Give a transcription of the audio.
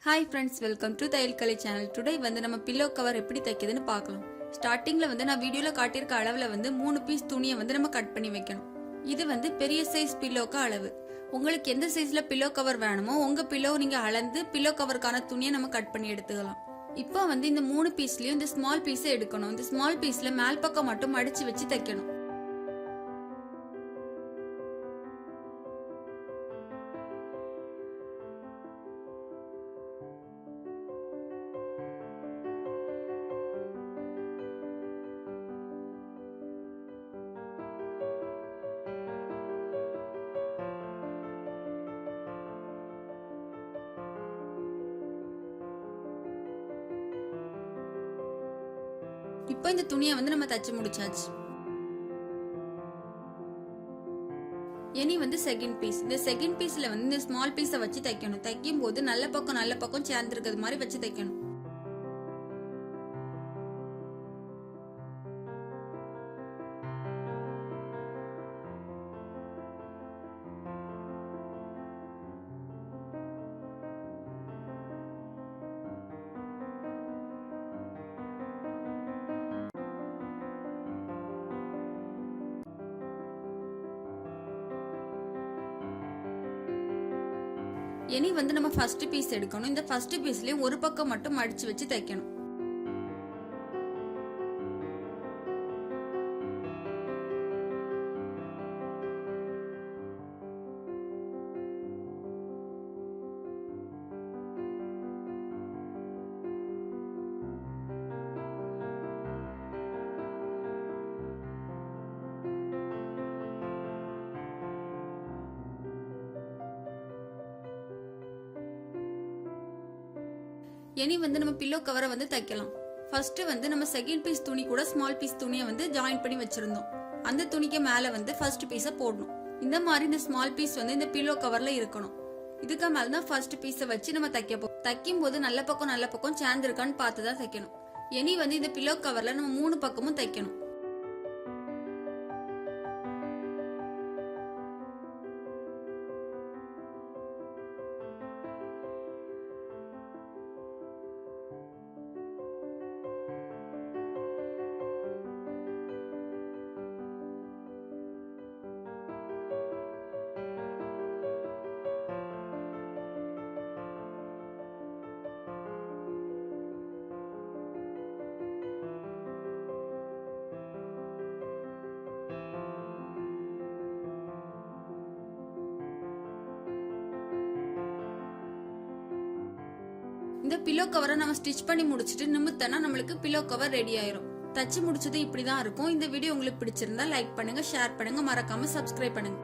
Hi friends, welcome to தையல் கலை channel. Today நம்ம pillow cover எப்படி தைக்கிறதுன்னு பார்க்கலாம். ஸ்டார்டிங்ல நான் வீடியோல காட்டியிருக்க அளவுல 3 பீஸ் துணியை நம்ம கட் பண்ணி வைக்கணும். இது பெரிய சைஸ் பில்லோக்கு அளவு. உங்களுக்கு எந்த சைஸ்ல பில்லோ கவர் வேணுமோ உங்க பில்லோ நீங்க அளந்து பில்லோ கவருக்கான துணியை நம்ம கட் பண்ணி எடுத்துக்கலாம். இப்போ இந்த 3 பீஸ்லயும் இந்த ஸ்மால் பீஸை எடுக்கணும். இந்த ஸ்மால் பீஸ்ல மேல் பக்கம் மட்டும் மடிச்சு வச்சு தைக்கணும். இப்போ இந்த துணியை நம்ம தச்சு முடிச்சாச்சு. இனி செகண்ட் பீஸ். இந்த செகண்ட் பீஸ்ல இந்த ஸ்மால் பீஸை வச்சு தைக்கணும். தைக்கும் போது நல்ல பக்கம் சேர்ந்து இருக்கிறது மாதிரி வச்சு தைக்கணும். இனி நம்ம ஃபர்ஸ்ட் பீஸ் எடுக்கணும். இந்த ஃபர்ஸ்ட் பீஸ்லயும் ஒரு பக்கம் மட்டும் மடிச்சு வச்சு தைக்கணும். இனி நம்ம பில்லோ கவரை தைக்கலாம். ஃபர்ஸ்ட் நம்ம செகண்ட் பீஸ் துணி கூட ஸ்மால் பீஸ் துணியை ஜாயின் பண்ணி வச்சிருந்தோம். அந்த துணிக்கு மேல ஃபர்ஸ்ட் பீஸை போடணும். இந்த மாதிரி இந்த ஸ்மால் பீஸ் இந்த பில்லோ கவர்ல இருக்கணும். இதுக்கு மேல தான் ஃபர்ஸ்ட் பீஸை வச்சு நம்ம தைக்கும் போது நல்ல பக்கம் சேர்ந்து இருக்கான்னு பார்த்துதான் தைக்கணும். இனி இந்த பில்லோ கவர்ல நம்ம 3 பக்கமும் தைக்கணும். இந்த பில்லோ கவரை நம்ம ஸ்டிச் பண்ணி முடிச்சிட்டு நிமித்தனா நம்மளுக்கு பில்லோ கவர் ரெடி ஆயிரும். தச்சு முடிச்சது இப்படிதான் இருக்கும். இந்த வீடியோ உங்களுக்கு பிடிச்சிருந்தா லைக் பண்ணுங்க, ஷேர் பண்ணுங்க, மறக்காம சப்ஸ்கிரைப் பண்ணுங்க.